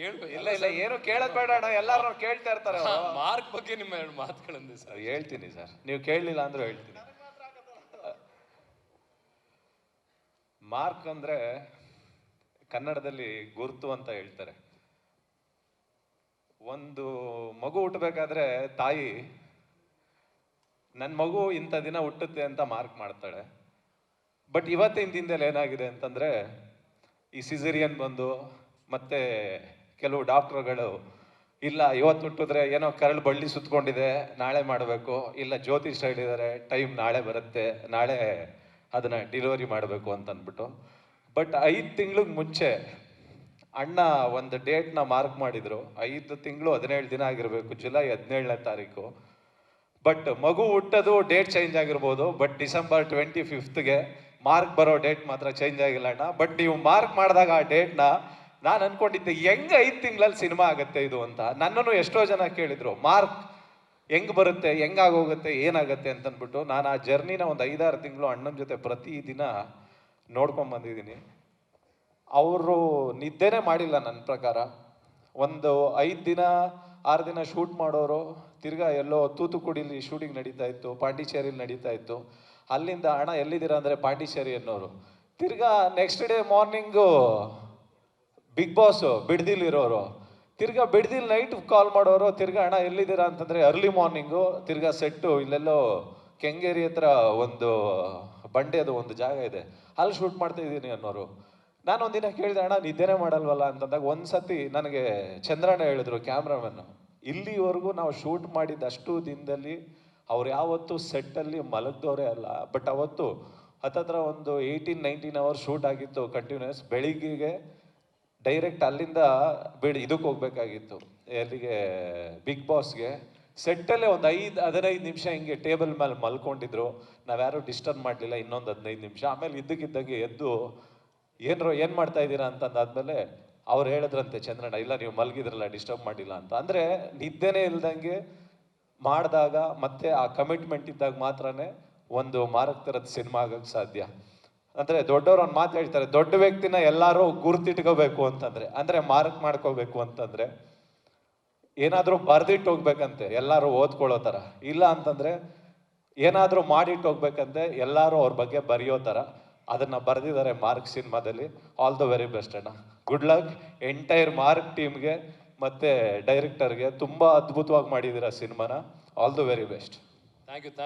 ಕೇಳ್ಬೇಕು. ಇಲ್ಲ ಇಲ್ಲ ಏನು ಕೇಳೋದ್ ಬೇಡ ಅಣ್ಣ, ಎಲ್ಲಾರು ಕೇಳ್ತಾ ಇರ್ತಾರೆ ಅವ್ರು. ಮಾರ್ಕ್ ಬಗ್ಗೆ ನಿಮ್ಮ 2 ಮಾತುಗಳಂದೆ ಸರ್. ಹೇಳ್ತೀನಿ ಸರ್, ನೀವು ಕೇಳಲಿಲ್ಲ ಅಂದ್ರೂ ಹೇಳ್ತೀನಿ. ಮಾರ್ಕ್ ಅಂದ್ರೆ ಕನ್ನಡದಲ್ಲಿ ಗುರುತು ಅಂತ ಹೇಳ್ತಾರೆ. ಒಂದು ಮಗು ಹುಟ್ಟಬೇಕಾದ್ರೆ ತಾಯಿ ನನ್ನ ಮಗು ಇಂಥ ದಿನ ಹುಟ್ಟುತ್ತೆ ಅಂತ ಮಾರ್ಕ್ ಮಾಡ್ತಾಳೆ. ಬಟ್ ಇವತ್ತಿನ ದಿನದಲ್ಲಿ ಏನಾಗಿದೆ ಅಂತಂದ್ರೆ, ಈ ಸಿಸೇರಿಯನ್ ಬಂದು ಮತ್ತೆ ಕೆಲವು ಡಾಕ್ಟರ್ಗಳು ಇಲ್ಲ ಇವತ್ತು ಹುಟ್ಟಿದ್ರೆ ಏನೋ ಕರಳು ಬಳ್ಳಿ ಸುತ್ಕೊಂಡಿದೆ ನಾಳೆ ಮಾಡಬೇಕು, ಇಲ್ಲ ಜ್ಯೋತಿಷ್ ಹೇಳಿದ್ದಾರೆ ಟೈಮ್ ನಾಳೆ ಬರುತ್ತೆ ನಾಳೆ ಅದನ್ನ ಡೆಲಿವರಿ ಮಾಡಬೇಕು ಅಂತ ಅಂದ್ಬಿಟ್ಟು. ಬಟ್ 5 ತಿಂಗಳಿಗೆ ಮುಂಚೆ ಅಣ್ಣ ಒಂದು ಡೇಟ್ನ ಮಾರ್ಕ್ ಮಾಡಿದ್ರು. 5 ತಿಂಗಳು 17 ದಿನ ಆಗಿರ್ಬೇಕು, ಜುಲೈ 17ನೇ ತಾರೀಕು. ಬಟ್ ಮಗು ಹುಟ್ಟೋದು ಡೇಟ್ ಚೇಂಜ್ ಆಗಿರ್ಬೋದು, ಬಟ್ ಡಿಸೆಂಬರ್ 25ಗೆ ಮಾರ್ಕ್ ಬರೋ ಡೇಟ್ ಮಾತ್ರ ಚೇಂಜ್ ಆಗಿಲ್ಲ ಅಣ್ಣ. ಬಟ್ ನೀವು ಮಾರ್ಕ್ ಮಾಡಿದಾಗ ಆ ಡೇಟ್ನ ನಾನು ಅನ್ಕೊಂಡಿದ್ದೆ ಹೆಂಗ್ 5 ತಿಂಗಳಲ್ಲಿ ಸಿನಿಮಾ ಆಗುತ್ತೆ ಇದು ಅಂತ. ನನ್ನನ್ನು ಎಷ್ಟೋ ಜನ ಕೇಳಿದ್ರು ಮಾರ್ಕ್ ಹೆಂಗ್ ಬರುತ್ತೆ, ಹೆಂಗಾಗೋಗುತ್ತೆ, ಏನಾಗುತ್ತೆ ಅಂತ ಅಂದ್ಬಿಟ್ಟು. ನಾನು ಆ ಜರ್ನಿನ ಒಂದು 5-6 ತಿಂಗಳು ಅಣ್ಣನ ಜೊತೆ ಪ್ರತಿದಿನ ನೋಡ್ಕೊಂಡ್ ಬಂದಿದ್ದೀನಿ. ಅವರು ನಿದ್ದೆನೇ ಮಾಡಿಲ್ಲ ನನ್ನ ಪ್ರಕಾರ. ಒಂದು 5 ದಿನ 6 ದಿನ ಶೂಟ್ ಮಾಡೋರು ತಿರ್ಗಾ ಎಲ್ಲೋ ತೂತುಕುಡಿಲಿ ಶೂಟಿಂಗ್ ನಡೀತಾ ಇತ್ತು, ಪಾಂಡಿಚೇರಿಲಿ ನಡೀತಾ ಇತ್ತು. ಅಲ್ಲಿಂದ ಅಣ್ಣ ಎಲ್ಲಿದ್ದೀರಾ ಅಂದರೆ ಪಾಂಡಿಚೇರಿ ಅನ್ನೋರು. ತಿರ್ಗಾ next day morning Bigg Boss ಬಿಡ್ದಿಲಿರೋರು, ತಿರ್ಗಾ ಬಿಡ್ದಿಲ್ ನೈಟ್ ಕಾಲ್ ಮಾಡೋರು. ತಿರ್ಗಾ ಅಣ್ಣ ಎಲ್ಲಿದ್ದೀರಾ ಅಂತಂದರೆ ಅರ್ಲಿ ಮಾರ್ನಿಂಗು ತಿರ್ಗಾ ಸೆಟ್ಟು ಇಲ್ಲೆಲ್ಲೋ ಕೆಂಗೇರಿ ಹತ್ರ ಒಂದು ಬಂಡೆದು ಒಂದು ಜಾಗ ಇದೆ, ಅಲ್ಲಿ ಶೂಟ್ ಮಾಡ್ತಾ ಇದ್ದೀನಿ ಅನ್ನೋರು. ನಾನು ಒಂದಿನ ಕೇಳಿದೆ ಅಣ್ಣ ನಿದ್ದೆನೇ ಮಾಡಲ್ವಲ್ಲ ಅಂತಂದಾಗ ಒಂದ್ಸತಿ ನನಗೆ ಚಂದ್ರಣ್ಣ ಹೇಳಿದ್ರು ಕ್ಯಾಮ್ರಾಮನ್, ಇಲ್ಲಿವರೆಗೂ ನಾವು ಶೂಟ್ ಮಾಡಿದ ಅಷ್ಟು ದಿನದಲ್ಲಿ ಅವ್ರು ಯಾವತ್ತೂ ಸೆಟ್ಟಲ್ಲಿ ಮಲಗ್ದವರೇ ಅಲ್ಲ. ಬಟ್ ಅವತ್ತು ಹತ್ತತ್ರ ಒಂದು 18-19 ಅವರ್ಸ್ ಶೂಟ್ ಆಗಿತ್ತು ಕಂಟಿನ್ಯೂಸ್. ಬೆಳಿಗ್ಗೆಗೆ ಡೈರೆಕ್ಟ್ ಅಲ್ಲಿಂದ ಇದಕ್ಕೆ ಹೋಗ್ಬೇಕಾಗಿತ್ತು, ಎಲ್ಲಿಗೆ ಬಿಗ್ ಬಾಸ್ಗೆ. ಸೆಟ್ಟಲ್ಲೇ ಒಂದು 5-15 ನಿಮಿಷ ಹಿಂಗೆ ಟೇಬಲ್ ಮೇಲೆ ಮಲ್ಕೊಂಡಿದ್ರು, ನಾವ್ಯಾರು ಡಿಸ್ಟರ್ಬ್ ಮಾಡಲಿಲ್ಲ. ಇನ್ನೊಂದು 15 ನಿಮಿಷ ಆಮೇಲೆ ಇದ್ದಕ್ಕಿದ್ದಾಗೆ ಎದ್ದು ಏನು ಮಾಡ್ತಾ ಇದ್ದೀರಾ ಅಂತಂದಾದ್ಮೇಲೆ ಅವ್ರು ಹೇಳಿದ್ರಂತೆ ಚಂದ್ರಣ್ಣ, ಇಲ್ಲ ನೀವು ಮಲಗಿದ್ರಲ್ಲ ಡಿಸ್ಟರ್ಬ್ ಮಾಡಿಲ್ಲ ಅಂತ. ಅಂದರೆ ನಿದ್ದೆನೇ ಇಲ್ದಂಗೆ ಮಾಡಿದಾಗ ಮತ್ತೆ ಆ ಕಮಿಟ್ಮೆಂಟ್ ಇದ್ದಾಗ ಮಾತ್ರನೇ ಒಂದು ಮಾರಕ್ ಥರದ ಸಿನಿಮಾ ಆಗಕ್ಕೆ ಸಾಧ್ಯ. ಅಂದರೆ ದೊಡ್ಡವ್ರು ಒಂದು ಮಾತು ಹೇಳ್ತಾರೆ, ದೊಡ್ಡ ವ್ಯಕ್ತಿನ ಎಲ್ಲರೂ ಗುರ್ತಿಟ್ಕೋಬೇಕು ಅಂತಂದ್ರೆ, ಅಂದರೆ ಮಾರ್ಕ್ ಮಾಡ್ಕೋಬೇಕು ಅಂತಂದ್ರೆ ಏನಾದರೂ ಬರ್ದಿಟ್ಟು ಹೋಗ್ಬೇಕಂತೆ ಎಲ್ಲರೂ ಓದ್ಕೊಳ್ಳೋ ಥರ, ಇಲ್ಲ ಅಂತಂದ್ರೆ ಏನಾದರೂ ಮಾಡಿಟ್ಟು ಹೋಗ್ಬೇಕಂತೆ ಎಲ್ಲರೂ ಅವ್ರ ಬಗ್ಗೆ ಬರೆಯೋ ಥರ. ಅದನ್ನ ಬರೆದಿದ್ದಾರೆ ಮಾರ್ಕ್ ಸಿನಿಮಾದಲ್ಲಿ. ಆಲ್ ದ ವೆರಿ ಬೆಸ್ಟ್ ಅಣ್ಣ, ಗುಡ್ ಲಕ್ ಎಂಟೈರ್ ಮಾರ್ಕ್ ಟೀಮ್ಗೆ ಮತ್ತೆ ಡೈರೆಕ್ಟರ್ಗೆ. ತುಂಬ ಅದ್ಭುತವಾಗಿ ಮಾಡಿದ್ದೀರಾ ಸಿನಿಮಾನ. All the very best. Thank you.